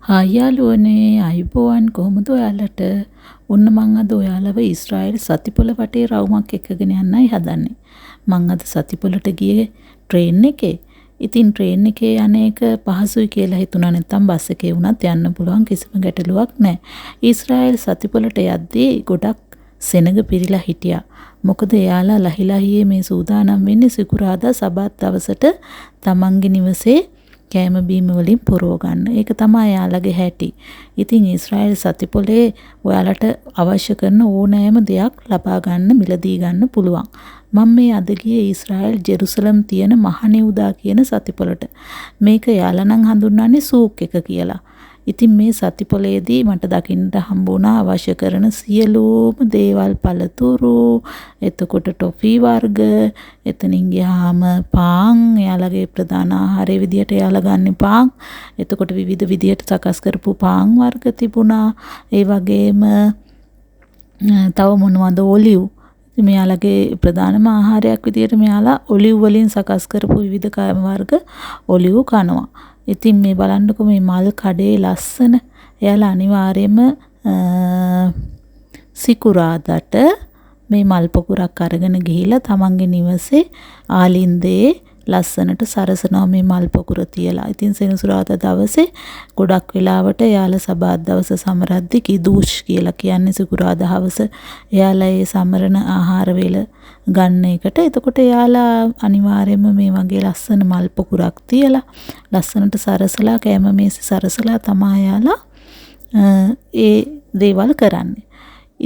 යාළුවනේ අයිබෝවන් කොහොමද ඔයාලට? ඔන්න මං අද ඔයාලව ඊශ්‍රායෙල් සතිපොළ වටේ රවුමක් එක්කගෙන යන්නයි හදන්නේ. මං අද සතිපොළට ගියේ ට්‍රේන් එකේ. ඉතින් ට්‍රේන් එකේ යන එක පහසුයි කියලා හිතුණා, නැත්නම් බස් එකේ වුණත් යන්න පුළුවන්, කිසිම ගැටලුවක් නැහැ. ඊශ්‍රායෙල් සතිපොළට යද්දී ගොඩක් සෙනඟ පිරීලා හිටියා. මොකද එයාලා ලහිලහියේ මේ සූදානම් වෙන්නේ සිකුරාදා සබත් දවසට තමන්ගේ නිවසේ කෑම බීම වලින් පුරව ගන්න. ඒක තමයි යාළගේ හැටි. ඉතින් ඊශ්‍රායෙල් සතිපොලේ ඔයාලට අවශ්‍ය කරන ඕනෑම දෙයක් ලබා ගන්න, මිලදී ගන්න පුළුවන්. මම මේ අද ගියේ ඊශ්‍රායෙල් ජෙරුසලම් තියෙන මහනිවුදා කියන සතිපොලට. මේක යාලා නම් හඳුන්වන්නේ සූක් එක කියලා. ඉතින් මේ සතිපොලේදී මට දකින්නට හම්බුණා අවශ්‍ය කරන සියලුම දේවල්, පළතුරු, එතකොට ටොෆි වර්ග, එතනින් ගියාම පාන්, එයාලගේ ප්‍රධාන ආහාරයේ විදියට එයාලා ගන්න පාන්, එතකොට විවිධ විදියට සකස් කරපු පාන් වර්ග තිබුණා. ඒ වගේම තව මොනවද, ඔලිව්. මෙයාලගේ ප්‍රධානම ආහාරයක් විදියට මෙයාලා ඔලිව් වලින් සකස් කරපු විවිධ කෑම වර්ග ඔලිව් කනවා. ඉතින් මේ බලන්නකො මේ මල් කඩේ ලස්සන. එයාලා අනිවාර්යයෙන්ම සිකුරාදට මේ මල් පොකුරක් අරගෙන ගිහිල්ලා තමන්ගේ නිවසේ ආලින්දේ ලස්සනට සරසනවා මේ මල් පොකුර තියලා. ඉතින් සෙනසුරාදා දවසේ ගොඩක් වෙලාවට එයාලා සබත් දවස සමරද්දි කිදූෂ් කියලා කියන්නේ සිකුරාදා හවස එයාලා ඒ සමරන ආහාර වේල ගන්න එකට. එතකොට එයාලා අනිවාර්යයෙන්ම මේ වගේ ලස්සන මල් පොකුරක් තියලා ලස්සනට සරසලා කැම මේසෙ සරසලා තමයි එයාලා ඒ දේවල් කරන්නේ.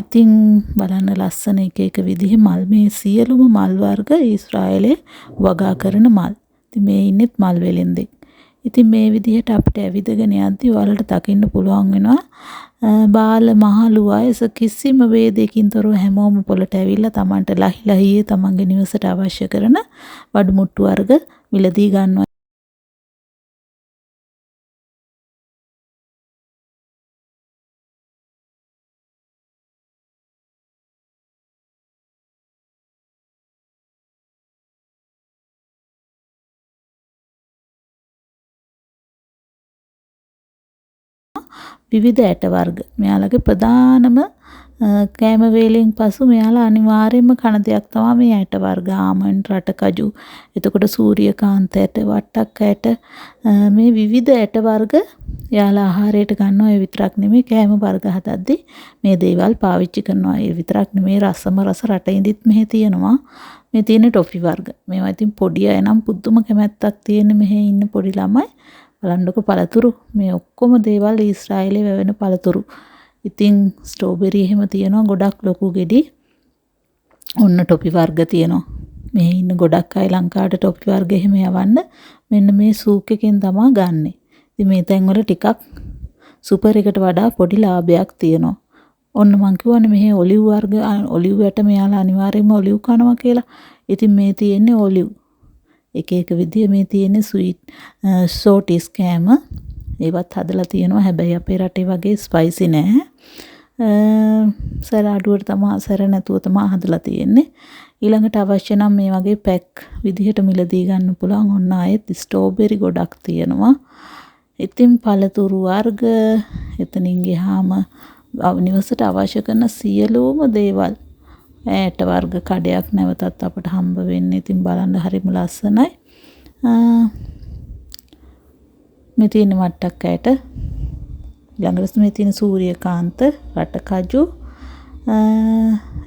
ඉතින් බලන්න ලස්සන එක එක විදිහේ මල්, මේ සියලුම මල් වර්ග ඊශ්‍රායෙලේ වගා කරන මල්. ඉතින් මේ ඉන්නෙත් මල් වෙලෙන්දෙක්. ඉතින් මේ විදිහට අපිට ඇවිදගෙන යද්දි ඔයාලට දකින්න පුළුවන් වෙනවා බාල මහලු වයස කිසිම වේදයකින් තොරව හැමෝම පොළට ඇවිල්ලා Tamanට ලහිලහියේ තමන්ගේ නිවසට අවශ්‍ය කරන වඩුමුට්ටු වර්ග මිලදී ගන්නවා. විවිධ ඇට වර්ග. මෙයාලගේ ප්‍රධානම කෑම වේලෙන් පසු මෙයාලා අනිවාර්යයෙන්ම කන දෙයක් තමයි මේ ඇට වර්ග. ආමන්ඩ්, රටකජු, එතකොට සූර්යකාන්ත ඇට, වට්ටක් ඇට, මේ විවිධ ඇට වර්ග එයාලා ආහාරයට ගන්නවා. ඒ විතරක් නෙමෙයි කෑම වර්ග හදද්දී මේ දේවල් පාවිච්චි කරනවා. ඒ විතරක් නෙමෙයි රසම රස රටින්දිත් මෙහි තියෙනවා. මේ තියෙන ටොෆි වර්ග. මේවා ඉතින් පොඩි අය නම් පුදුම කැමැත්තක් තියෙන මෙහි ඉන්න පොඩි ළමයි. බලන්නකො පළතුරු, මේ ඔක්කොම දේවල් ඊශ්‍රායෙලේ වැවෙන පළතුරු. ඉතින් ස්ට්‍රෝබෙරි එහෙම තියෙනවා ගොඩක් ලොකු ගෙඩි. ඔන්න ටොපි වර්ග තියෙනවා. මේ ඉන්න ගොඩක් අය ලංකාවට ටොපි වර්ග එහෙම යවන්න මෙන්න මේ සූක් එකෙන් තමයි ගන්නෙ. ඉතින් මේ තැන්වල ටිකක් සුපර් එකට වඩා පොඩි ලාභයක් තියෙනවා. ඔන්න මං කියවනේ මෙහි ඔලිව් වර්ග, ඔලිව් යට මෙයාලා අනිවාර්යයෙන්ම ඔලිව් කනවා කියලා. ඉතින් මේ තියෙන්නේ ඔලිව්. එක එක විදිය මේ තියෙන්නේ ස්වීට් සෝටිස් කෑම. ඒවත් හදලා තියෙනවා. හැබැයි අපේ රටේ වගේ ස්පයිසි නෑ. සර අඩුවට තමයි, සර නැතුව තමයි හදලා තියෙන්නේ. ඊළඟට අවශ්‍ය නම් මේ වගේ පැක් විදිහට මිලදී ගන්න පුළුවන්. ඔන්න ආයෙත් ස්ට්‍රෝබෙරි ගොඩක් තියෙනවා. ඉතින් පළතුරු වර්ග, එතනින් ගියාම නිවසට අවශ්‍ය කරන සියලුම දේවල්, ඇට වර්ග කඩයක් නැවතත් අපට හම්බ වෙන්නේ. ඉතින් බලන්න හරිම ලස්සනයි. මේ තියෙන වට්ටක් ඇට, ළඟට මේ තියෙන සූර්යකාන්ත, රටකජු.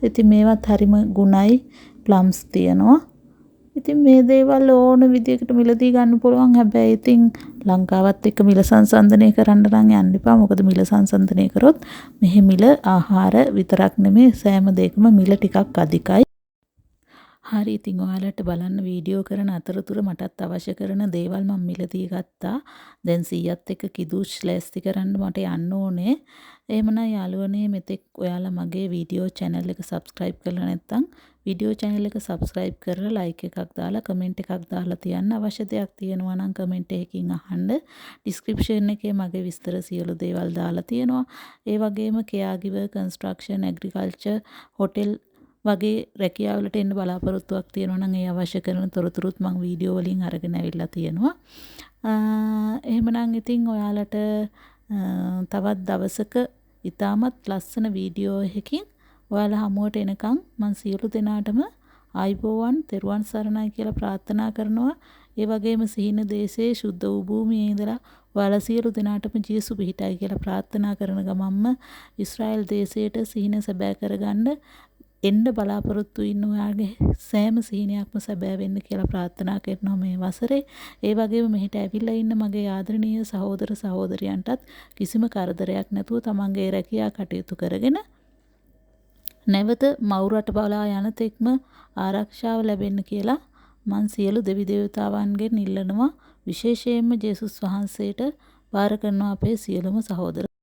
ඉතින් මේවත් හරිම ගුණයි. ප්ලම්ස් තියෙනවා. ඉතින් මේ දේවල් ඕන විදිහකට මිලදී ගන්න පුළුවන්. හැබැයි ඉතින් ලංකාවත් එක්ක මිල සංසන්දනය කරන්න නම් යන්න එපා. මොකද මිල සංසන්දනය කරොත් මෙහි මිල ආහාර විතරක් නෙමෙයි සෑම දෙයකම මිල ටිකක් අධිකයි. හරි, ඉතින් ඔයාලට බලන්න වීඩියෝ කරන අතරතුර මටත් අවශ්‍ය කරන දේවල් මම මිලදී ගත්තා. දැන් 100ත් එක්ක කිදූෂ් ලෑස්ති කරන්න මට යන්න ඕනේ. එහෙමනම් යාළුවනේ මෙතෙක් ඔයාලා මගේ වීඩියෝ channel එක subscribe කරලා නැත්නම් වීඩියෝ channel එක subscribe කරලා like එකක් දාලා comment එකක් දාලා තියන්න. අවශ්‍ය දෙයක් තියෙනවා නම් comment එකකින් අහන්න. description එකේ මගේ විස්තර සියලු දේවල් දාලා තියෙනවා. ඒ වගේම caregiver, construction, agriculture, hotel වගේ රැකියාවලට එන්න බලාපොරොත්තුවක් තියෙනවා නම් ඒ අවශ්‍ය කරන තොරතුරුත් මම වීඩියෝ වලින් අරගෙන ඇවිල්ලා තියෙනවා. එහෙමනම් ඉතින් ඔයාලට තවත් දවසක ඉතාමත් ලස්සන වීඩියෝ එකකින් ඔයාලා හමුවට එනකම් මම සියලු දෙනාටම ආයුබෝවන් තෙරුවන් සරණයි කියලා ප්‍රාර්ථනා කරනවා. ඒ වගේම සිහින දේශයේ සුද්ධ වූ භූමියේ ඉඳලා ඔයාලා සියලු දෙනාටම ජේසු පිහිටයි කියලා ප්‍රාර්ථනා කරන ගමන්ම ඊශ්‍රායල් දේශයට සිහින සැබෑ කරගන්න එන්න බලාපොරොත්තු ඉන්න ඔයාගේ සෑම සිහිනයක්ම සැබෑ වෙන්න කියලා ප්‍රාර්ථනා කරනවා මේ වසරේ. ඒ වගේම මෙහෙට ඇවිල්ලා ඉන්න මගේ ආදරණීය සහෝදර සහෝදරියන්ටත් කිසිම කරදරයක් නැතුව තමන්ගේ රැකියා කටයුතු කරගෙන නැවත මව්රට බලා යන තෙක්ම ආරක්ෂාව ලැබෙන්න කියලා මං සියලු දෙවි දේවතාවන්ගෙන් ඉල්ලනවා. විශේෂයෙන්ම ජේසුස් වහන්සේට බාර කරනවා අපේ සියලුම සහෝදර